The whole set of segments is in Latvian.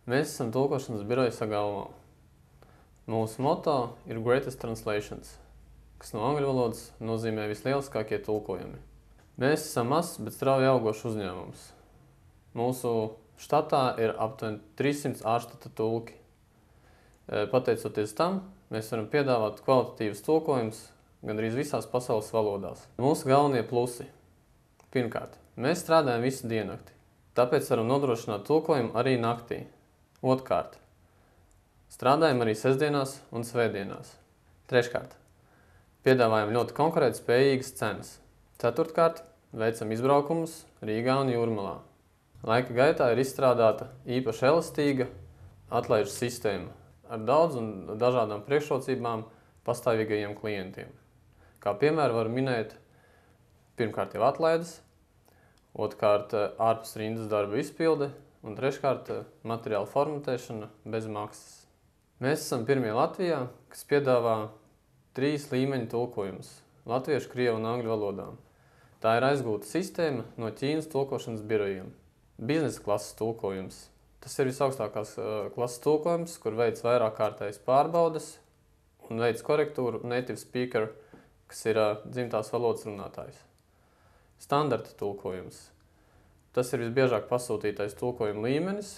Mēs esam tulkošanas biroja Sagalmā. Mūsu moto ir Greatest Translations, kas no angļu valodas nozīmē vislieliskākie tulkojumi. Mēs esam mazs, bet strauji augošs uzņēmums. Mūsu štatā ir aptuveni 300 ārštata tulki. Pateicoties tam, mēs varam piedāvāt kvalitatīvas tulkojumus gandrīz visās pasaules valodās. Mūsu galvenie plusi. Pirmkārt, mēs strādājam visu diennakti, tāpēc varam nodrošināt tulkojumu arī naktī. Otrkārt, strādājam arī sestdienās un svētdienās. Treškārt, piedāvājam ļoti konkurētspējīgas cenas. Ceturtkārt, veicam izbraukumus Rīgā un Jūrmalā. Laika gaitā ir izstrādāta īpaši elastīga atlaižu sistēma ar daudz un dažādām priekšrocībām pastāvīgajiem klientiem. Kā piemēru var minēt pirmkārt jau atlaides, otrkārt ārpus rindas darba izpilde un treškārt materiāla formatēšana bez maksas. Mēs esam pirmie Latvijā, kas piedāvā 3 līmeņu tulkojumus – latviešu, krievu un angļu valodām. Tā ir aizgūta sistēma no Ķīnas tulkošanas birojiem. Biznesa klases tulkojums. Tas ir visaugstākās klases tulkojums, kur veids vairāk kārtējas pārbaudes un veids korektūru native speaker, kas ir dzimtās valodas runātājs. Standarta tulkojums. Tas ir visbiežāk pasūtītais tulkojuma līmenis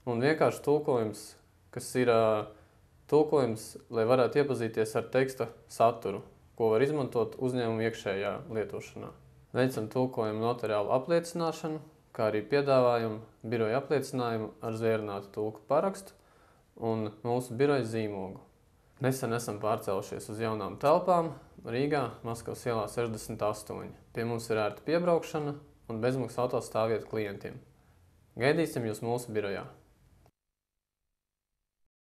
un vienkārši tulkojums, kas ir tulkojums, lai varētu iepazīties ar teksta saturu, ko var izmantot uzņēmuma iekšējā lietošanā. Veicam tulkojumu notariālu apliecināšanu, kā arī piedāvājam biroja apliecinājumu ar zvērinātu tulku parakstu un mūsu biroja zīmogu. Nesen esam pārcēlušies uz jaunām telpām Rīgā, Maskavas ielā 68. Pie mums ir ērta piebraukšana un bezmaksas autostāvvieta klientiem. Gaidīsim jūs mūsu birojā!